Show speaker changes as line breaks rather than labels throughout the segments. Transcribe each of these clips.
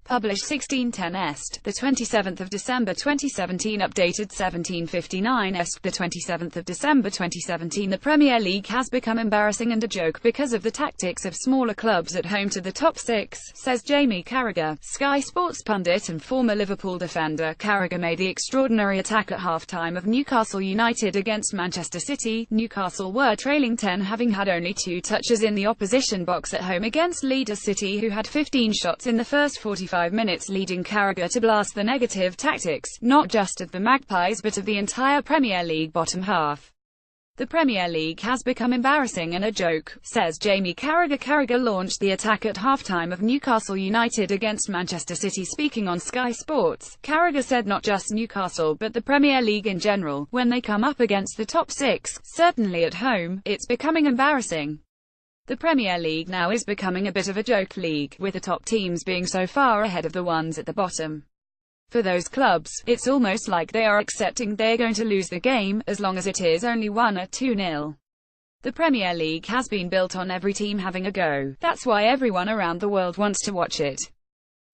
Published 1610 Est, the 27th of December 2017. Updated 1759 Est, the 27th of December 2017. The Premier League has become embarrassing and a joke because of the tactics of smaller clubs at home to the top six, says Jamie Carragher, Sky Sports pundit and former Liverpool defender. Carragher made the extraordinary attack at half-time of Newcastle United against Manchester City. Newcastle were trailing 10, having had only 2 touches in the opposition box at home against leader City, who had 15 shots in the first 45 minutes, leading Carragher to blast the negative tactics, not just of the Magpies but of the entire Premier League bottom half. The Premier League has become embarrassing and a joke, says Jamie Carragher. Carragher launched the attack at half-time of Newcastle United against Manchester City. Speaking on Sky Sports, Carragher said not just Newcastle but the Premier League in general, when they come up against the top six, certainly at home, it's becoming embarrassing. The Premier League now is becoming a bit of a joke league, with the top teams being so far ahead of the ones at the bottom. For those clubs, it's almost like they are accepting they're going to lose the game, as long as it is only 1 or 2-0. The Premier League has been built on every team having a go. That's why everyone around the world wants to watch it.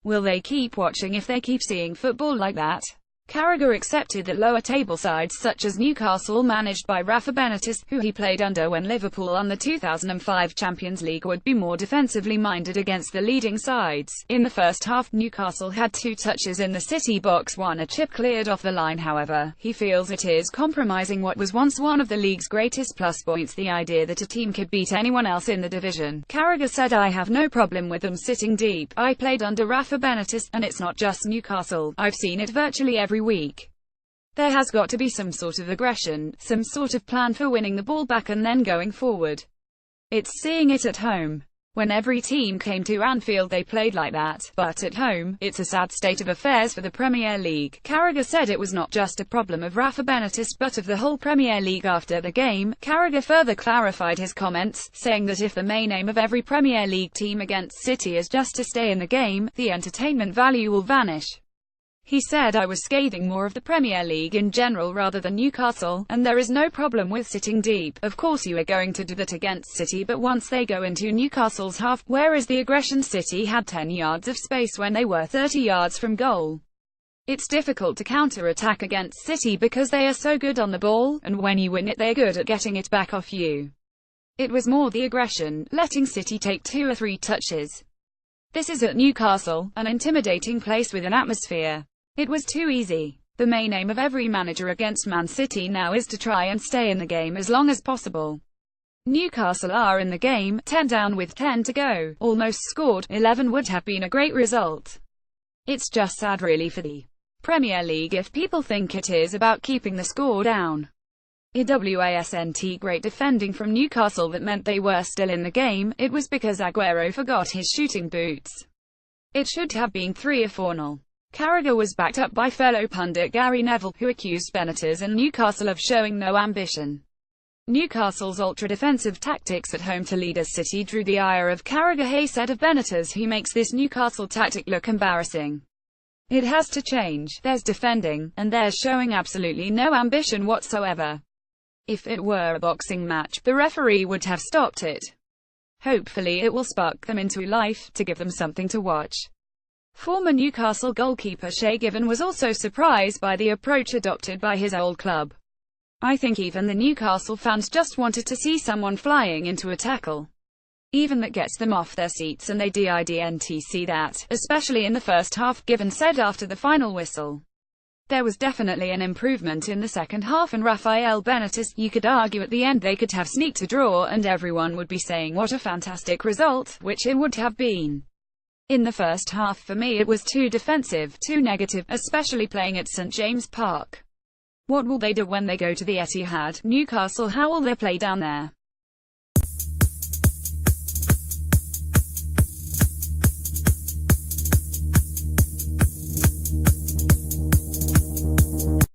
Will they keep watching if they keep seeing football like that? Carragher accepted that lower table sides such as Newcastle, managed by Rafa Benitez, who he played under when Liverpool won the 2005 Champions League, would be more defensively minded against the leading sides. In the first half, Newcastle had 2 touches in the City box, 1 a chip cleared off the line. However, he feels it is compromising what was once one of the league's greatest plus points, the idea that a team could beat anyone else in the division. Carragher said, "I have no problem with them sitting deep. I played under Rafa Benitez, and it's not just Newcastle. I've seen it virtually every week. There has got to be some sort of aggression, some sort of plan for winning the ball back and then going forward. It's seeing it at home. When every team came to Anfield they played like that, but at home, it's a sad state of affairs for the Premier League." Carragher said it was not just a problem of Rafa Benitez but of the whole Premier League. After the game, Carragher further clarified his comments, saying that if the main aim of every Premier League team against City is just to stay in the game, the entertainment value will vanish. He said, "I was scathing more of the Premier League in general rather than Newcastle, and there is no problem with sitting deep. Of course you are going to do that against City, but once they go into Newcastle's half, where is the aggression? City had 10 yards of space when they were 30 yards from goal. It's difficult to counter-attack against City because they are so good on the ball, and when you win it they're good at getting it back off you. It was more the aggression, letting City take 2 or 3 touches. This is at Newcastle, an intimidating place with an atmosphere. It was too easy. The main aim of every manager against Man City now is to try and stay in the game as long as possible. Newcastle are in the game, 10 down with 10 to go, almost scored. 11 would have been a great result. It's just sad really for the Premier League if people think it is about keeping the score down. Wasn't great defending from Newcastle that meant they were still in the game. It was because Aguero forgot his shooting boots. It should have been 3 or 4-0. Carragher was backed up by fellow pundit Gary Neville, who accused Benitez and Newcastle of showing no ambition. Newcastle's ultra-defensive tactics at home to leader City drew the ire of Carragher. He said of Benitez, "He makes this Newcastle tactic look embarrassing. It has to change. There's defending, and there's showing absolutely no ambition whatsoever. If it were a boxing match, the referee would have stopped it. Hopefully it will spark them into life, to give them something to watch." Former Newcastle goalkeeper Shay Given was also surprised by the approach adopted by his old club. "I think even the Newcastle fans just wanted to see someone flying into a tackle. Even that gets them off their seats and they didn't see that, especially in the first half," Given said after the final whistle. There was definitely an improvement in the second half, and Rafael Benitez, you could argue at the end they could have sneaked a draw and everyone would be saying what a fantastic result, which it would have been. In the first half for me it was too defensive, too negative, especially playing at St James Park. What will they do when they go to the Etihad? Newcastle, how will they play down there?